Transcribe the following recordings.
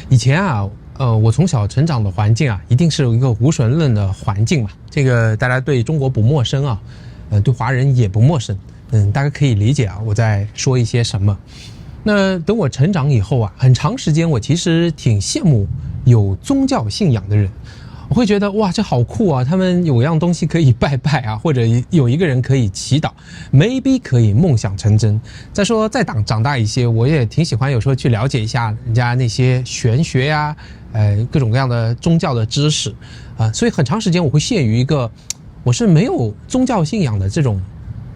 以前啊，我从小成长的环境啊，一定是有一个无神论的环境嘛。这个大家对中国不陌生啊，对华人也不陌生。大家可以理解啊，我在说一些什么。那等我成长以后啊，很长时间我其实挺羡慕有宗教信仰的人。我会觉得哇，这好酷啊！他们有样东西可以拜拜啊，或者有一个人可以祈祷 ，maybe 可以梦想成真。再说再长大一些，我也挺喜欢有时候去了解一下人家那些玄学呀，各种各样的宗教的知识啊，所以很长时间我会陷于一个我是没有宗教信仰的这种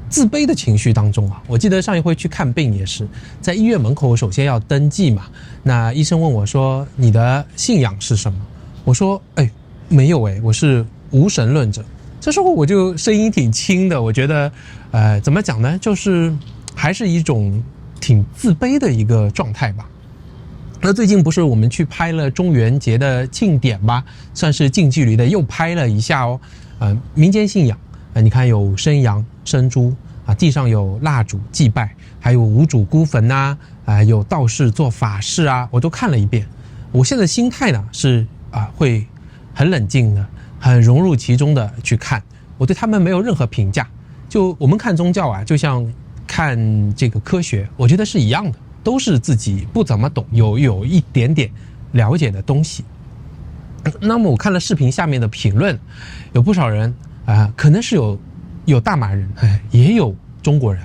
自卑的情绪当中啊。我记得上一回去看病也是在医院门口，首先要登记嘛。那医生问我说：“你的信仰是什么？”我说：“没有我是无神论者。”这时候我就声音挺轻的，我觉得怎么讲呢，就是还是一种挺自卑的一个状态吧。那最近不是我们去拍了中元节的庆典吧，算是近距离的又拍了一下哦。民间信仰你看有生羊生猪啊，地上有蜡烛祭拜，还有无主孤坟啊，有道士做法事啊，我都看了一遍。我现在心态呢是会很冷静的，很融入其中的去看，我对他们没有任何评价。就我们看宗教啊，就像看这个科学，我觉得是一样的，都是自己不怎么懂，有一点点了解的东西。那么我看了视频下面的评论，有不少人可能是有大马人，也有中国人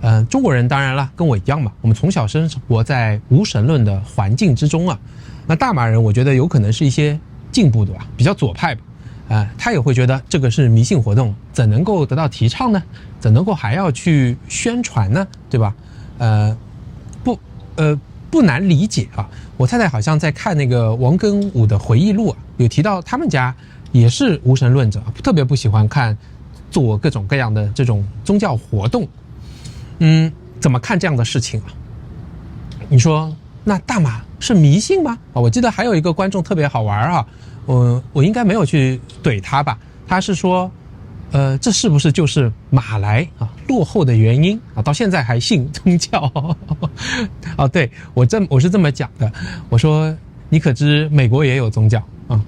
啊。中国人当然了，跟我一样嘛，我们从小生活在无神论的环境之中啊。那大马人，我觉得有可能是一些进步的吧，比较左派吧，他也会觉得这个是迷信活动，怎能够得到提倡呢？怎能够还要去宣传呢？对吧？不难理解啊。我太太好像在看那个王庚武的回忆录啊，有提到他们家也是无神论者，特别不喜欢做各种各样的这种宗教活动。怎么看这样的事情啊？你说那大马是迷信吗？我记得还有一个观众特别好玩啊，我应该没有去怼他吧？他是说，这是不是就是马来落后的原因啊？到现在还信宗教对，我是这么讲的。我说你可知美国也有宗教啊？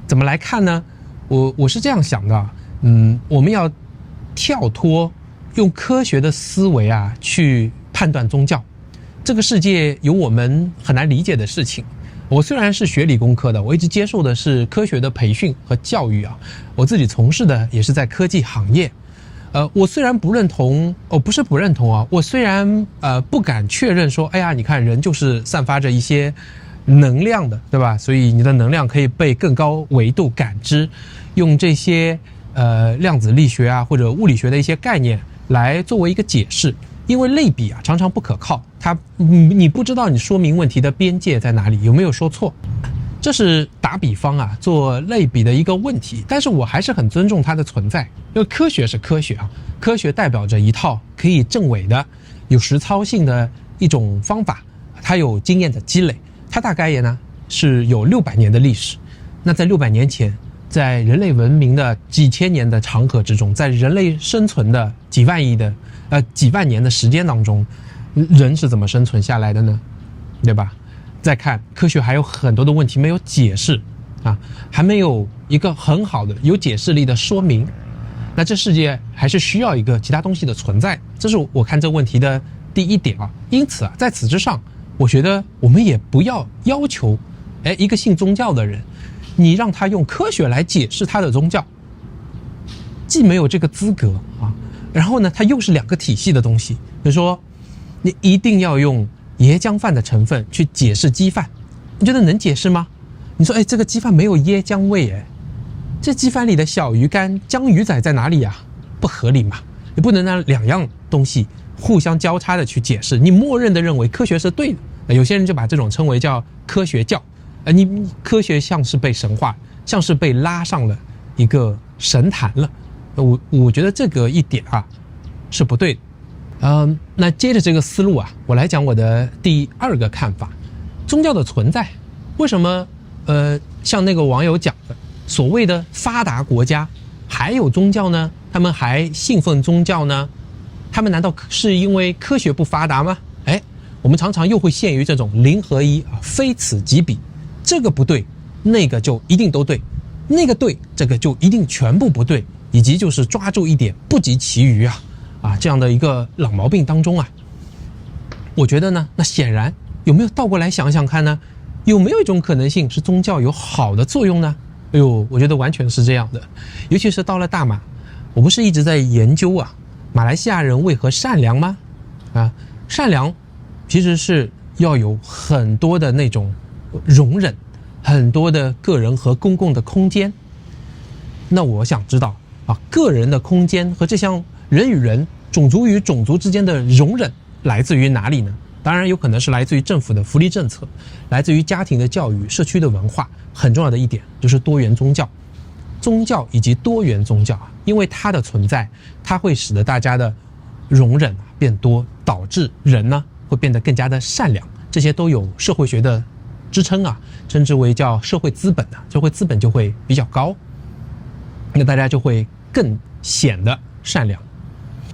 怎么来看呢？我是这样想的，我们要跳脱用科学的思维去判断宗教。这个世界有我们很难理解的事情。我虽然是学理工科的，我一直接受的是科学的培训和教育啊。我自己从事的也是在科技行业。我虽然不认同，不是不认同啊，我虽然不敢确认说，你看人就是散发着一些能量的，对吧？所以你的能量可以被更高维度感知，用这些量子力学或者物理学的一些概念来作为一个解释。因为类比常常不可靠，你不知道你说明问题的边界在哪里，有没有说错，这是打比方做类比的一个问题。但是我还是很尊重它的存在，因为科学是科学科学代表着一套可以证伪的、有实操性的一种方法，它有经验的积累，它大概也呢是有600年的历史。那在600年前，在人类文明的几千年的长河之中，在人类生存的几万年的时间当中，人是怎么生存下来的呢？对吧？再看科学还有很多的问题没有解释还没有一个很好的有解释力的说明。那这世界还是需要一个其他东西的存在，这是我看这个问题的第一点因此在此之上，我觉得我们也不要要求一个信宗教的人，你让他用科学来解释他的宗教，既没有这个资格然后呢他又是2个体系的东西。比如说你一定要用椰浆饭的成分去解释鸡饭，你觉得能解释吗？你说这个鸡饭没有椰浆味这鸡饭里的小鱼干江鱼仔在哪里不合理嘛。你不能让2样东西互相交叉的去解释，你默认的认为科学是对的。有些人就把这种称为叫科学教，你科学像是被神化，像是被拉上了一个神坛了。我觉得这个一点是不对的。那接着这个思路我来讲我的第2个看法。宗教的存在，为什么像那个网友讲的，所谓的发达国家还有宗教呢？他们还信奉宗教呢？他们难道是因为科学不发达吗？我们常常又会陷于这种零和一啊，非此即彼，这个不对，那个就一定都对，那个对，这个就一定全部不对，以及就是抓住一点不及其余啊这样的一个老毛病当中啊。我觉得呢，那显然有没有倒过来想想看呢？有没有一种可能性是宗教有好的作用呢？哎呦，我觉得完全是这样的。尤其是到了大马，我不是一直在研究啊，马来西亚人为何善良吗？啊，善良其实是要有很多的那种容忍，很多的个人和公共的空间。那我想知道啊，个人的空间和这项人与人、种族与种族之间的容忍来自于哪里呢？当然有可能是来自于政府的福利政策，来自于家庭的教育、社区的文化。很重要的一点就是多元宗教，宗教以及多元宗教啊，因为它的存在，它会使得大家的容忍变多，导致人呢会变得更加的善良。这些都有社会学的支撑啊，称之为叫社会资本啊，社会资本就会比较高，那大家就会更显得善良。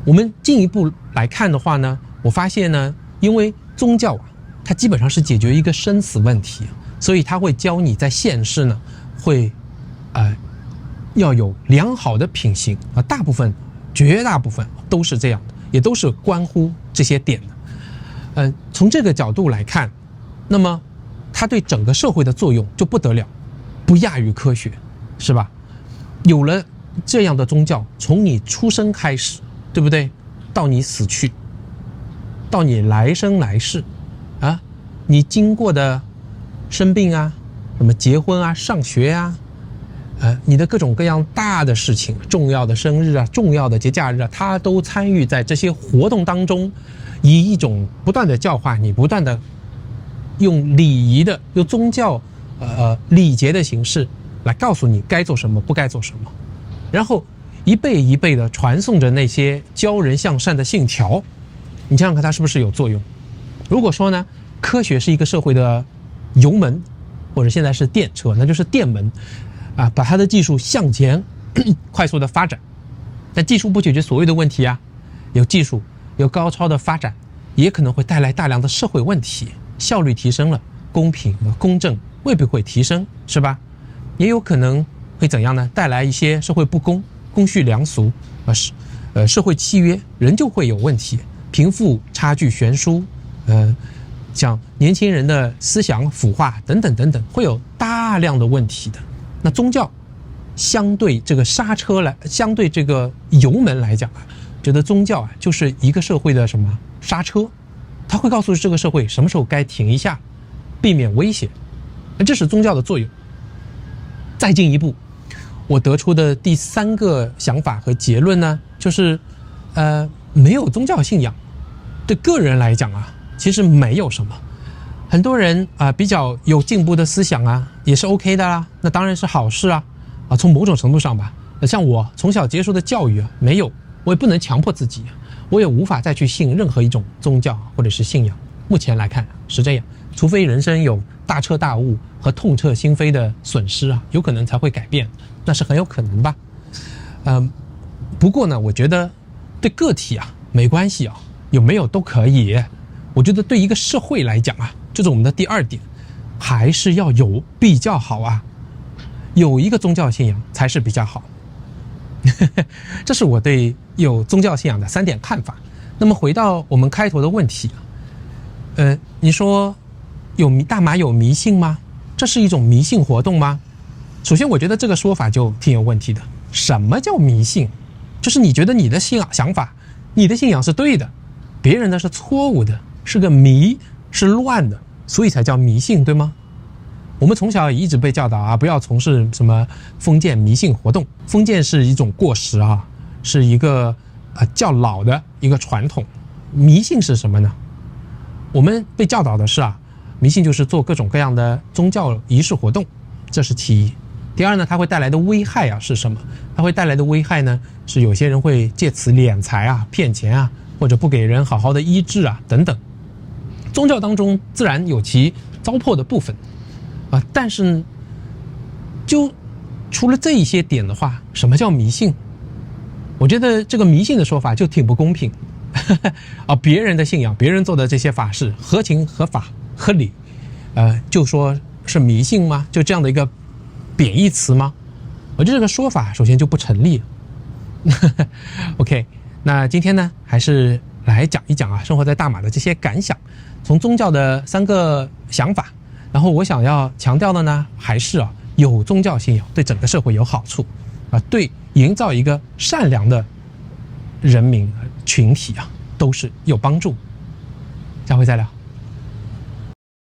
我们进一步来看的话呢，我发现呢，因为宗教啊，它基本上是解决一个生死问题，所以它会教你在现世呢，会要有良好的品行啊，绝大部分都是这样的，也都是关乎这些点的。从这个角度来看，那么它对整个社会的作用就不得了，不亚于科学，是吧？有了这样的宗教，从你出生开始，对不对？到你死去，到你来生来世啊，你经过的生病啊，什么结婚啊、上学啊，你的各种各样大的事情、重要的生日啊、重要的节假日啊，他都参与在这些活动当中，以一种不断的教化你，不断的用礼仪的、用宗教礼节的形式来告诉你该做什么、不该做什么，然后一辈一辈的传送着那些教人向善的信条。你想想看，它是不是有作用？如果说呢，科学是一个社会的油门，或者现在是电车，那就是电门啊，把它的技术向前快速的发展。但技术不解决所有的问题啊，有技术有高超的发展，也可能会带来大量的社会问题，效率提升了，公平和公正未必会提升，是吧？也有可能会怎样呢？带来一些社会不公、公序良俗，社会契约人就会有问题，贫富差距悬殊，像年轻人的思想腐化等等等等，会有大量的问题的。那宗教相对这个刹车来，相对这个油门来讲啊，觉得宗教啊就是一个社会的什么刹车，它会告诉这个社会什么时候该停一下，避免危险，这是宗教的作用。再进一步，我得出的第三个想法和结论呢，就是没有宗教信仰对个人来讲啊，其实没有什么。很多人比较有进步的思想啊，也是 OK 的啦，那当然是好事啊。从某种程度上吧，像我从小接受的教育没有，我也不能强迫自己，我也无法再去信任何一种宗教或者是信仰。目前来看是这样，除非人生有大彻大悟和痛彻心扉的损失啊，有可能才会改变，那是很有可能吧。不过呢，我觉得对个体啊没关系啊，有没有都可以。我觉得对一个社会来讲啊，这是我们的第二点，还是要有比较好啊，有一个宗教信仰才是比较好。这是我对有宗教信仰的3点看法。那么回到我们开头的问题，你说大马有迷信吗？这是一种迷信活动吗？首先我觉得这个说法就挺有问题的。什么叫迷信？就是你觉得你的想法，你的信仰是对的，别人的是错误的，是个迷，是乱的，所以才叫迷信，对吗？我们从小也一直被教导啊，不要从事什么封建迷信活动。封建是一种过时啊，是一个较老的一个传统。迷信是什么呢？我们被教导的是迷信就是做各种各样的宗教仪式活动，这是其一。第二呢，它会带来的危害是什么？它会带来的危害呢，是有些人会借此敛财骗钱或者不给人好好的医治等等。宗教当中自然有其糟粕的部分但是就除了这一些点的话，什么叫迷信？我觉得这个迷信的说法就挺不公平。别人的信仰，别人做的这些法事合情合法合理，就说是迷信吗？就这样的一个贬义词吗？我觉得这个说法首先就不成立了。OK， 那今天呢，还是来讲一讲生活在大马的这些感想，从宗教的3个想法，然后我想要强调的呢，还是有宗教信仰对整个社会有好处对营造一个善良的人民群体都是有帮助。下回再聊。